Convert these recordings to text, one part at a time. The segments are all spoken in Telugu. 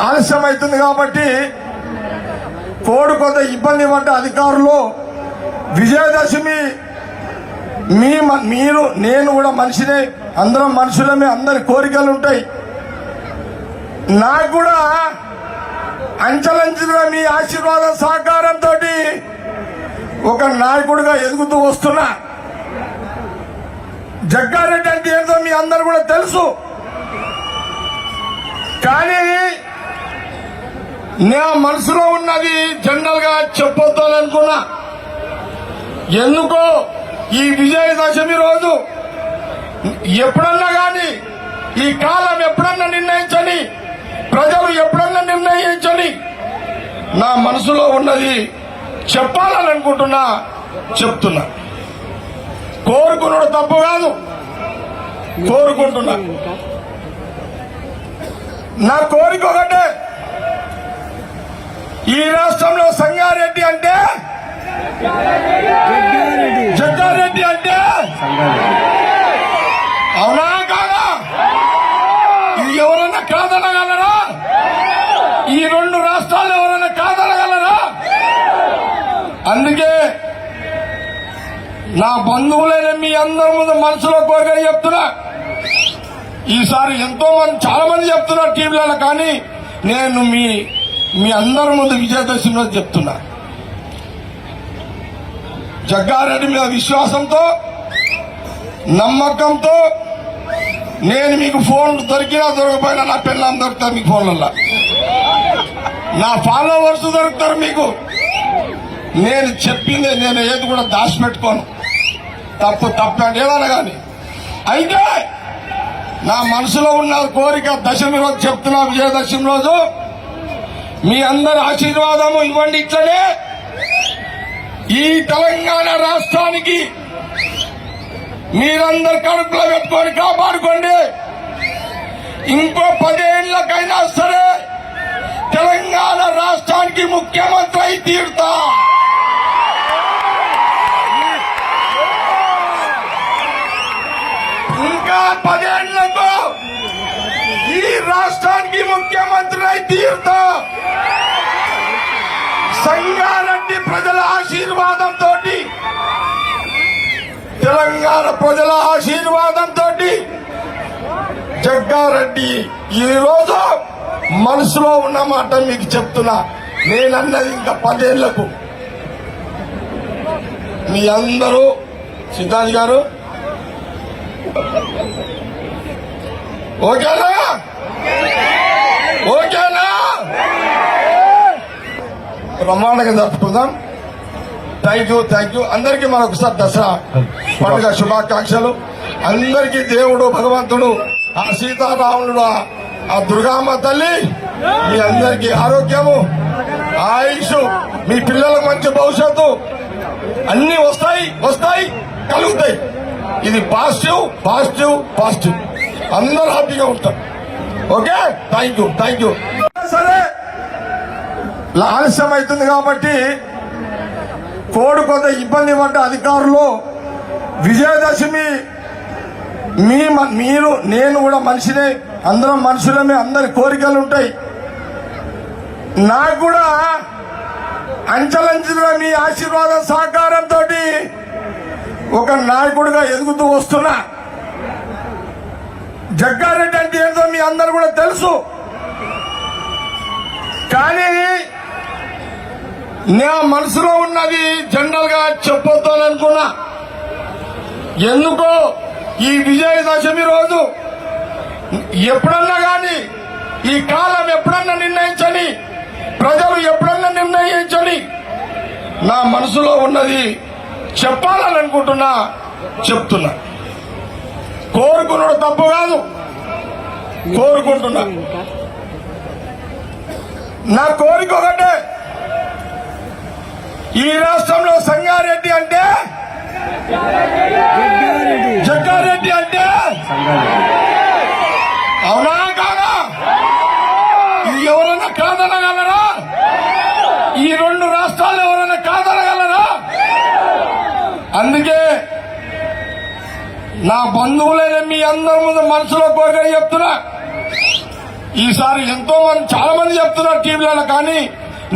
ఆలస్యం అవుతుంది కాబట్టి కోడి కొంత ఇబ్బంది పడ్డ అధికారులు విజయదశమి మీరు నేను కూడా మనిషినే, అందరం మనుషులమే, అందరి కోరికలు ఉంటాయి. నాకు కూడా అంచెలంచెలుగా మీ ఆశీర్వాద సహకారంతో ఒక నాయకుడిగా ఎదుగుతూ వస్తున్నా. జగ్గారెడ్డి అంటే ఏంటో మీ అందరు కూడా తెలుసు. కానీ నా మనసులో ఉన్నది జనరల్ గా చెప్పొద్దాలనుకున్నా. ఎందుకో ఈ విజయదశమి రోజు ఎప్పుడన్నా గాని, ఈ కాలం ఎప్పుడన్నా నిర్ణయించని, ప్రజలు ఎప్పుడన్నా నిర్ణయించని నా మనసులో ఉన్నది చెప్పాలని అనుకుంటున్నా, చెప్తున్నా. కోరుకున్నాడు తప్పు కాదు, కోరుకుంటున్నా. నా కోరిక ఒకటే, ఈ రాష్ట్రంలో సంగారెడ్డి అంటే, జగ్గారెడ్డి అంటే అవునా కాదా? ఇది ఎవరైనా కాదనగలరా? ఈ రెండు రాష్ట్రాలు ఎవరైనా కాదనగలరా? అందుకే నా బంధువులైన మీ అందరి ముందు మనసులో కోరిక చెప్తున్నా. ఈసారి ఎంతో మంది, చాలా మంది చెప్తున్నారు టీవీలలో, కానీ నేను మీ అందరి ముందు విజయదశమి రోజు చెప్తున్నా. జగ్గారెడ్డి మీద విశ్వాసంతో, నమ్మకంతో నేను మీకు ఫోన్ దొరికినా దొరకపోయినా నా పిల్లలు దొరుకుతారు మీకు ఫోన్లలో, నా ఫాలోవర్స్ దొరుకుతారు మీకు. నేను చెప్పింది నేను ఏది కూడా దాచిపెట్టుకోను. తప్పు అంటే ఏదన్నా కానీ. అయితే నా మనసులో ఉన్న కోరిక దశమి రోజు చెప్తున్నా. విజయదశమి రోజు మీ అందరి ఆశీర్వాదము ఇవ్వండి. ఇట్లనే ఈ తెలంగాణ రాష్ట్రానికి మీరందరు కడుపులో పెట్టుకొని కాపాడుకోండి. ఇంకో 10 ఏళ్లకైనా సరే తెలంగాణ రాష్ట్రానికి ముఖ్యమంత్రి అయి తీరుతా. ఇంకా 10 ఏళ్లకు ఈ రాష్ట్రానికి ముఖ్యమంత్రి అయి తీరుతా. సంగారెడ్డి ప్రజల ఆశీర్వాదంతో, తెలంగాణ ప్రజల ఆశీర్వాదంతో జగ్గారెడ్డి ఈ రోజు మనసులో ఉన్న మాట మీకు చెప్తున్నా. నేనన్నది ఇంకా 10 ఏళ్లకు మీ అందరూ, సిద్ధాంత్ గారు ఓకేనా? ఓకేనా? బ్రహ్మాండంగా జరుపుకుందాం. Thank you. అందరికీ మరొకసారి దసరా పండుగ శుభాకాంక్షలు. అందరికీ దేవుడు, భగవంతుడు, ఆ సీతారాముడు, ఆ దుర్గామ్మ తల్లి మీ అందరికీ ఆరోగ్యము, ఆయుష్, మీ పిల్లలకు మంచి భవిష్యత్తు అన్ని వస్తాయి, కలుగుతాయి. ఇది పాజిటివ్. అందరూ హ్యాపీగా ఉంటాం. Okay, thank you. సరే, ఆలస్యం అవుతుంది కాబట్టి కోడి కొంత ఇబ్బంది పడ్డ అధికారులు విజయదశమి మీరు నేను కూడా మనిషినే, అందరం మనుషులమే, అందరి కోరికలు ఉంటాయి. నాకు కూడా అంచెలంచెలుగా మీ ఆశీర్వాద సహకారంతో ఒక నాయకుడిగా ఎదుగుతూ వస్తున్నా. జగ్గారెడ్డి అంటే ఏంటో మీ అందరు కూడా తెలుసు. కానీ నా మనసులో ఉన్నది జనరల్ గా చెప్పొద్దాలనుకున్నా. ఎందుకో ఈ విజయదశమి రోజు ఎప్పుడన్నా గాని, ఈ కాలం ఎప్పుడన్నా నిర్ణయించని, ప్రజలు ఎప్పుడన్నా నిర్ణయించని నా మనసులో ఉన్నది చెప్పాలని అనుకుంటున్నా, చెప్తున్నా. కోరుకున్నాడు తప్పు కాదు, కోరుకుంటున్నా. నా కోరిక ఒకటే, ఈ రాష్ట్రంలో సంగారెడ్డి అంటే, జగ్గారెడ్డి అంటే అవునా కాదా? ఇది ఎవరైనా కాదనగలరా? ఈ రెండు రాష్ట్రాలు ఎవరైనా కాదనగలరా? అందుకే నా బంధువులైన మీ అందరి ముందు మనసులో కోరిక చెప్తున్నా. ఈసారి ఎంతో మంది చాలా మంది చెప్తున్నారు టీవీలలో, కానీ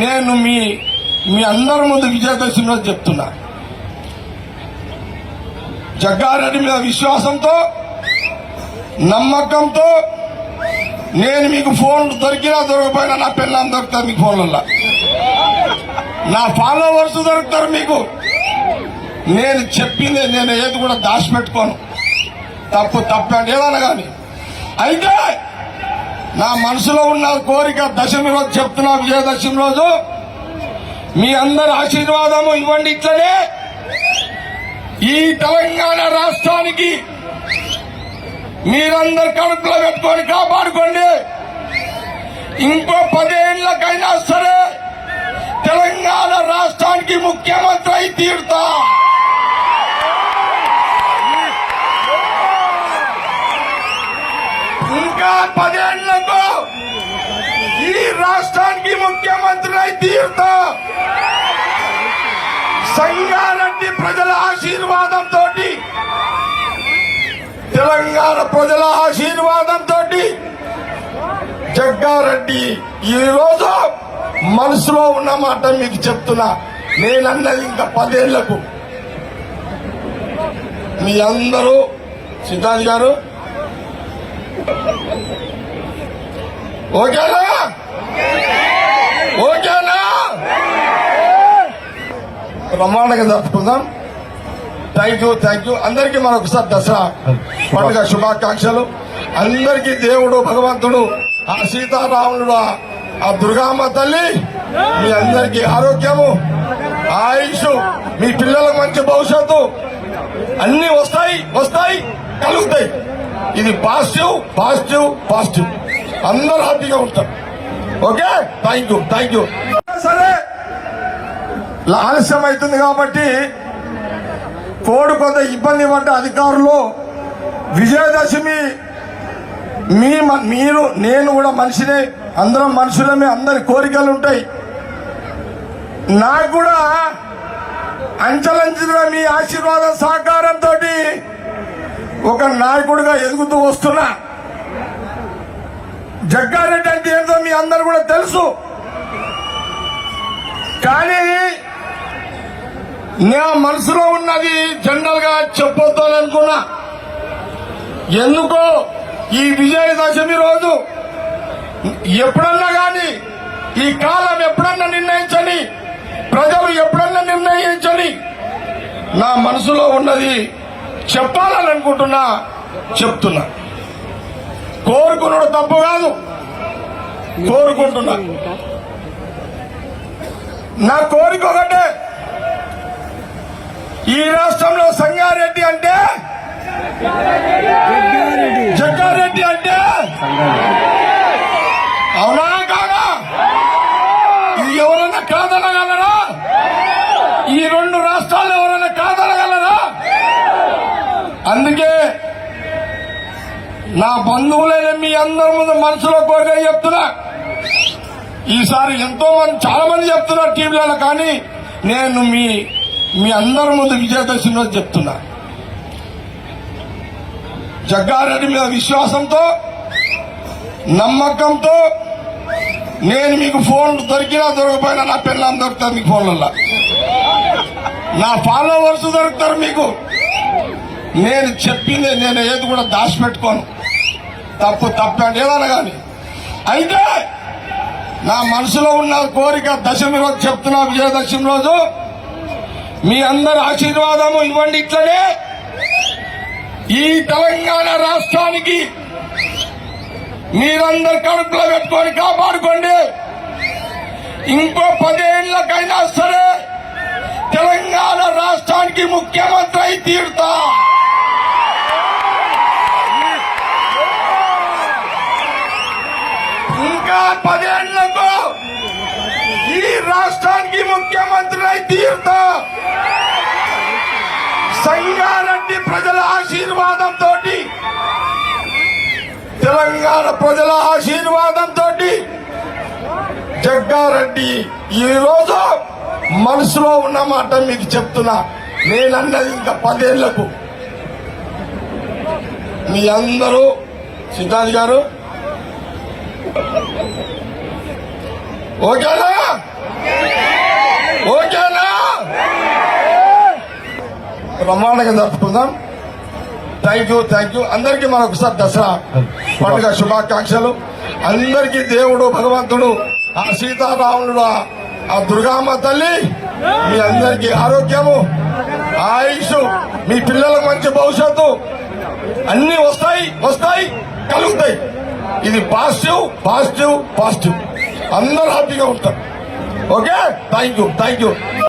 నేను మీ అందరి ముందు విజయదశమి రోజు చెప్తున్నా. జగ్గారెడ్డి మీద విశ్వాసంతో, నమ్మకంతో నేను మీకు ఫోన్ దొరికినా దొరకపోయినా నా పిల్లలు దొరుకుతారు మీకు ఫోన్లలో, నా ఫాలోవర్స్ దొరుకుతారు మీకు. నేను చెప్పింది నేను ఏది కూడా దాచిపెట్టుకోను. తప్పు అంటే ఏదన్నా కానీ. అయితే నా మనసులో ఉన్న కోరిక దశమి రోజు చెప్తున్నా, విజయదశమి రోజు మీ అందరి ఆశీర్వాదము ఇవ్వండి. ఇట్లనే ఈ తెలంగాణ రాష్ట్రానికి మీరందరు కడుపులో పెట్టుకొని కాపాడుకోండి. ఇంకో 10 ఏళ్లకైనా సరే తెలంగాణ రాష్ట్రానికి ముఖ్యమంత్రి అయి తీరుతా. ఇంకా 10 ఏళ్లకు ఈ రాష్ట్రానికి ముఖ్యమంత్రి అయి తీరుతా. సంగారెడ్డి ప్రజల ఆశీర్వాదంతో, తెలంగాణ ప్రజల ఆశీర్వాదంతో జగ్గారెడ్డి ఈ రోజు మనసులో ఉన్న మాట మీకు చెప్తున్నా. నేనన్నది ఇంకా 10 ఏళ్లకు మీ అందరూ. సిద్ధాంత్ గారు ఓకేనా? ఓకేనా? బ్రహ్మాండంగా జరుపుకుందాం. Thank you. అందరికీ మరొకసారి దసరా పండుగ శుభాకాంక్షలు. అందరికీ దేవుడు భగవంతుడు, ఆ సీతారాముడు, ఆ దుర్గామ్మ తల్లి మీ అందరికీ ఆరోగ్యము, ఆయుష్, మీ పిల్లలకు మంచి భవిష్యత్తు అన్ని వస్తాయి కలుగుతాయి. ఇది పాజిటివ్. అందరూ హ్యాపీగా ఉంటారు. Okay, thank you. సరే, ఆలస్యం అవుతుంది కాబట్టి కోడ్ కొంత ఇబ్బంది పడ్డ అధికారులు, విజయదశమి మీరు నేను కూడా మనిషినే, అందరం మనుషులమే, అందరి కోరికలు ఉంటాయి. నాకు కూడా అంచెలంచెలుగా మీ ఆశీర్వాద సహకారంతో ఒక నాయకుడిగా ఎదుగుతూ వస్తున్నా. జగ్గారెడ్డి అంటే ఏంటో మీ అందరు కూడా తెలుసు. కానీ నా మనసులో ఉన్నది జనరల్ గా చెప్పొద్దు అనుకున్నా. ఎందుకో ఈ విజయదశమి రోజు ఎప్పుడన్నా గాని, ఈ కాలం ఎప్పుడన్నా నిర్ణయించని, ప్రజలు ఎప్పుడన్నా నిర్ణయించని, నా మనసులో ఉన్నది చెప్పాలని అనుకుంటున్నా, చెప్తున్నా. కోరుకున్నాడు తప్పు కాదు, కోరుకుంటున్నా. నా కోరిక ఒకటే, ఈ రాష్ట్రంలో సంగారెడ్డి అంటే, జగ్గారెడ్డి అంటే అవునా కాదా? ఇది ఎవరైనా కాదనగలరా? ఈ 2 రాష్ట్రాల్లో ఎవరైనా కాదనగలరా? అందుకే నా బంధువులైన మీ అందరి ముందు మనసులో కోరిక చెప్తున్నా. ఈసారి ఎంతో మంది చాలా మంది చెప్తున్నారు టీవీలలో, కానీ నేను మీ అందరి ముందు విజయదశమి రోజు చెప్తున్నా. జగ్గారెడ్డి మీద విశ్వాసంతో, నమ్మకంతో నేను మీకు ఫోన్ దొరికినా దొరకపోయినా నా పిల్లలు దొరుకుతారు మీకు ఫోన్లలో, నా ఫాలోవర్స్ దొరుకుతారు మీకు. నేను చెప్పింది నేను ఏది కూడా దాచిపెట్టుకోను. తప్పు అంటే ఏదన్నా కానీ. అయితే నా మనసులో ఉన్న కోరిక దశమి రోజు చెప్తున్నా, విజయదశమి రోజు మీ అందరి ఆశీర్వాదము ఇవ్వండి. ఇట్లనే ఈ తెలంగాణ రాష్ట్రానికి మీరందరు కడుపులో పెట్టుకొని కాపాడుకోండి. ఇంకో 10 ఏళ్లకైనా సరే తెలంగాణ రాష్ట్రానికి ముఖ్యమంత్రి అయి తీరుతా. ఇంకా 10 ఏళ్లకు ఈ రాష్ట్రానికి ముఖ్యమంత్రి అయి తీరుతా. సంగారెడ్డి ప్రజల ఆశీర్వాదంతో, తెలంగాణ ప్రజల ఆశీర్వాదంతో జగ్గారెడ్డి ఈ రోజు మనసులో ఉన్న మాట మీకు చెప్తున్నా. నేనన్నది ఇంకా 10 ఏళ్లకు మీ అందరూ. సిద్ధాంత్ గారు ఓకేనా? ఓకేనా? బ్రహ్మాండంగా జరుపుకుందాం. థ్యాంక్ యూ అందరికీ మరొకసారి దసరా పండుగ శుభాకాంక్షలు. అందరికీ దేవుడు భగవంతుడు ఆ సీతారాముడు ఆ దుర్గామ్మ తల్లి మీ అందరికీ ఆరోగ్యము ఆయుష్ మీ పిల్లలకు మంచి భవిష్యత్తు అన్ని వస్తాయి కలుగుతాయి. ఇది పాజిటివ్ అందరూ హ్యాపీగా ఉంటారు. Okay thank you